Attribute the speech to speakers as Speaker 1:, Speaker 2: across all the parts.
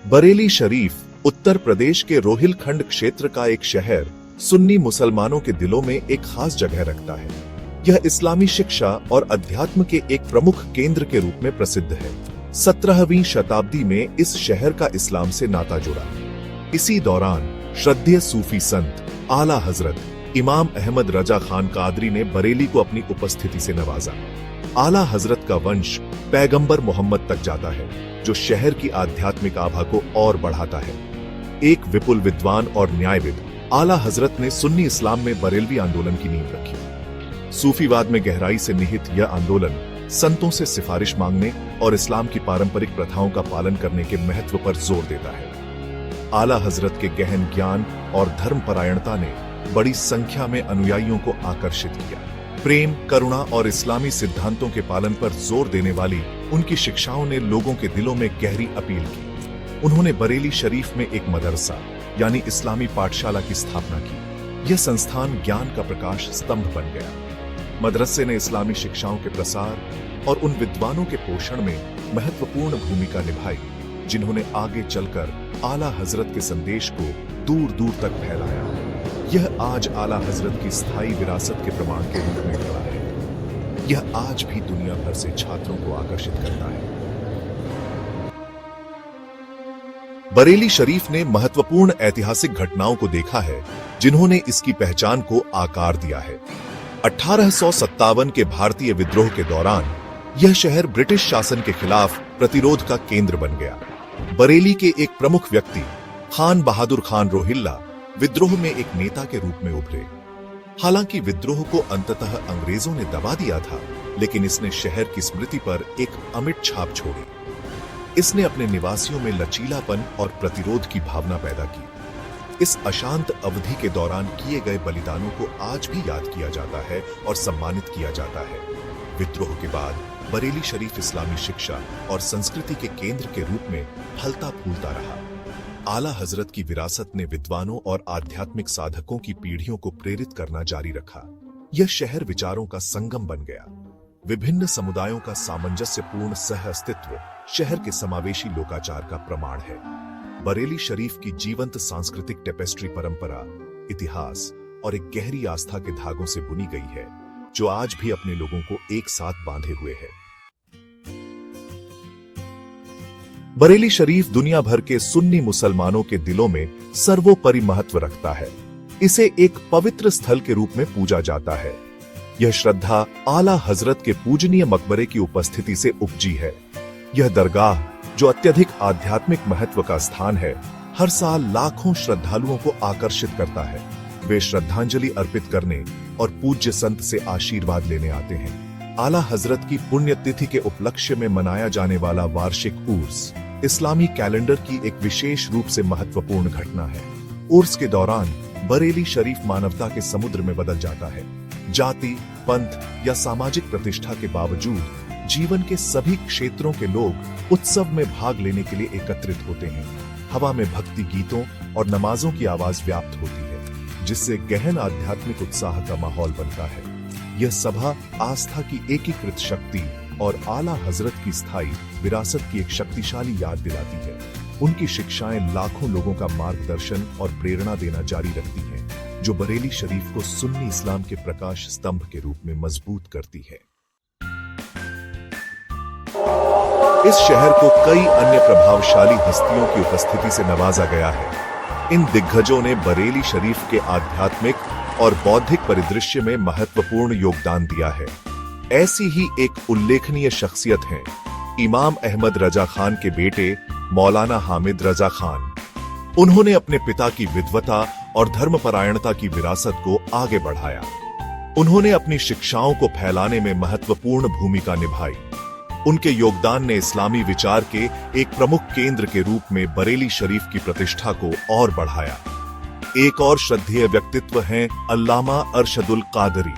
Speaker 1: बरेली शरीफ उत्तर प्रदेश के रोहिलखंड क्षेत्र का एक शहर सुन्नी मुसलमानों के दिलों में एक खास जगह रखता है। यह इस्लामी शिक्षा और अध्यात्म के एक प्रमुख केंद्र के रूप में प्रसिद्ध है। 17वीं शताब्दी में इस शहर का इस्लाम से नाता जुड़ा। इसी दौरान श्रद्धेय सूफी संत आला हजरत इमाम अहमद रजा खान कादरी ने बरेली को अपनी उपस्थिति से नवाजा। आला हजरत का वंश पैगंबर मोहम्मद तक जाता है, जो शहर की आध्यात्मिक आभा को और बढ़ाता है। एक विपुल विद्वान और न्यायविद आला हजरत ने सुन्नी इस्लाम में बरेलवी आंदोलन की नींव रखी। सूफीवाद में गहराई से निहित यह आंदोलन संतों से सिफारिश मांगने और इस्लाम की पारंपरिक प्रथाओं का पालन करने के महत्व पर जोर देता है। आला हजरत के गहन ज्ञान और धर्मपरायणता ने बड़ी संख्या में अनुयायियों को आकर्षित किया। प्रेम, करुणा और इस्लामी सिद्धांतों के पालन पर जोर देने वाली उनकी शिक्षाओं ने लोगों के दिलों में गहरी अपील की। उन्होंने बरेली शरीफ में एक मदरसा यानी इस्लामी पाठशाला की स्थापना की। यह संस्थान ज्ञान का प्रकाश स्तंभ बन गया। मदरसे ने इस्लामी शिक्षाओं के प्रसार और उन विद्वानों के पोषण में महत्वपूर्ण भूमिका निभाई, जिन्होंने आगे चलकर आला हजरत के संदेश को दूर दूर तक फैलाया। यह आज आला हजरत की स्थायी विरासत के प्रमाण के रूप में खड़ा है। यह आज भी दुनिया भर से छात्रों को आकर्षित करता है। बरेली शरीफ ने महत्वपूर्ण ऐतिहासिक घटनाओं को देखा है, जिन्होंने इसकी पहचान को आकार दिया है। 1857 के भारतीय विद्रोह के दौरान यह शहर ब्रिटिश शासन के खिलाफ प्रतिरोध का केंद्र बन गया। बरेली के एक प्रमुख व्यक्ति खान बहादुर खान रोहिल्ला विद्रोह में एक नेता के रूप में उभरे। हालांकि विद्रोह को अंततः अंग्रेजों ने दबा दिया था, लेकिन इसने शहर की स्मृति पर एक अमिट छाप छोड़ी। इसने अपने निवासियों में लचीलापन और प्रतिरोध की भावना पैदा की। इस अशांत अवधि के दौरान किए गए बलिदानों को आज भी याद किया जाता है और सम्मानित किया जाता है। विद्रोह के बाद बरेली शरीफ इस्लामी शिक्षा और संस्कृति के केंद्र के रूप में फलता फूलता रहा। आला हजरत की विरासत ने विद्वानों और आध्यात्मिक साधकों की पीढ़ियों को प्रेरित करना जारी रखा। यह शहर विचारों का संगम बन गया। विभिन्न समुदायों का सामंजस्यपूर्ण सह अस्तित्व शहर के समावेशी लोकाचार का प्रमाण है। बरेली शरीफ की जीवंत सांस्कृतिक टेपेस्ट्री परंपरा, इतिहास और एक गहरी आस्था के धागों से बुनी गई है, जो आज भी अपने लोगों को एक साथ बांधे हुए है। बरेली शरीफ दुनिया भर के सुन्नी मुसलमानों के दिलों में सर्वोपरि महत्व रखता है। इसे एक पवित्र स्थल के रूप में पूजा जाता है। यह श्रद्धा आला हजरत के पूजनीय मकबरे की उपस्थिति से उपजी है। यह दरगाह, जो अत्यधिक आध्यात्मिक महत्व का स्थान है, हर साल लाखों श्रद्धालुओं को आकर्षित करता है। वे श्रद्धांजलि अर्पित करने और पूज्य संत से आशीर्वाद लेने आते हैं। आला हजरत की पुण्यतिथि के उपलक्ष्य में मनाया जाने वाला वार्षिक उर्स इस्लामी कैलेंडर की एक विशेष रूप से महत्वपूर्ण घटना है। उर्स के दौरान बरेली शरीफ मानवता के समुद्र में बदल जाता है। जाति, पंथ या सामाजिक प्रतिष्ठा के बावजूद जीवन के सभी क्षेत्रों के लोग उत्सव में भाग लेने के लिए एकत्रित होते हैं। हवा में भक्ति गीतों और नमाजों की आवाज व्याप्त होती है, जिससे गहन आध्यात्मिक उत्साह का माहौल बनता है। यह सभा आस्था की एकीकृत शक्ति और आला हजरत की स्थायी विरासत की एक शक्तिशाली याद दिलाती है। उनकी शिक्षाएं लाखों लोगों का मार्गदर्शन और प्रेरणा देना जारी रखती हैं, जो बरेली शरीफ को सुन्नी इस्लाम के प्रकाश स्तंभ के रूप में मजबूत करती है। इस शहर को कई अन्य प्रभावशाली हस्तियों की उपस्थिति से नवाजा गया है। इन दिग्गजों ने बरेली शरीफ के आध्यात्मिक और बौद्धिक परिदृश्य में महत्वपूर्ण योगदान दिया है। ऐसी ही एक उल्लेखनीय शख्सियत हैं इमाम अहमद रजा खान के बेटे मौलाना हामिद रजा खान। उन्होंने अपने पिता की विद्वता और धर्मपरायणता की विरासत को आगे बढ़ाया। उन्होंने अपनी शिक्षाओं को फैलाने में महत्वपूर्ण भूमिका निभाई। उनके योगदान ने इस्लामी विचार के एक प्रमुख केंद्र के रूप में बरेली शरीफ की प्रतिष्ठा को और बढ़ाया। एक और श्रद्धेय व्यक्तित्व हैं अल्लामा अरशदुल कादरी।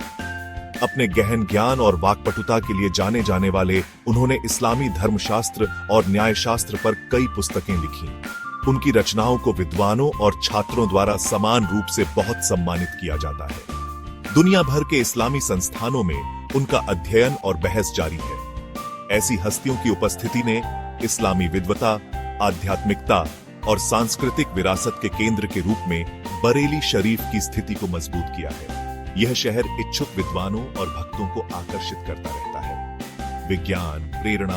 Speaker 1: अपने गहन ज्ञान और वाक्पटुता के लिए जाने जाने वाले उन्होंने इस्लामी धर्मशास्त्र और न्यायशास्त्र पर कई पुस्तकें लिखी। उनकी रचनाओं को विद्वानों और छात्रों द्वारा समान रूप से बहुत सम्मानित किया जाता है। दुनिया भर के इस्लामी संस्थानों में उनका अध्ययन और बहस जारी है। ऐसी हस्तियों की उपस्थिति ने इस्लामी विद्वता, आध्यात्मिकता और सांस्कृतिक विरासत के केंद्र के रूप में बरेली शरीफ की स्थिति को मजबूत किया है। यह शहर इच्छुक विद्वानों और भक्तों को आकर्षित करता रहता है। विज्ञान, प्रेरणा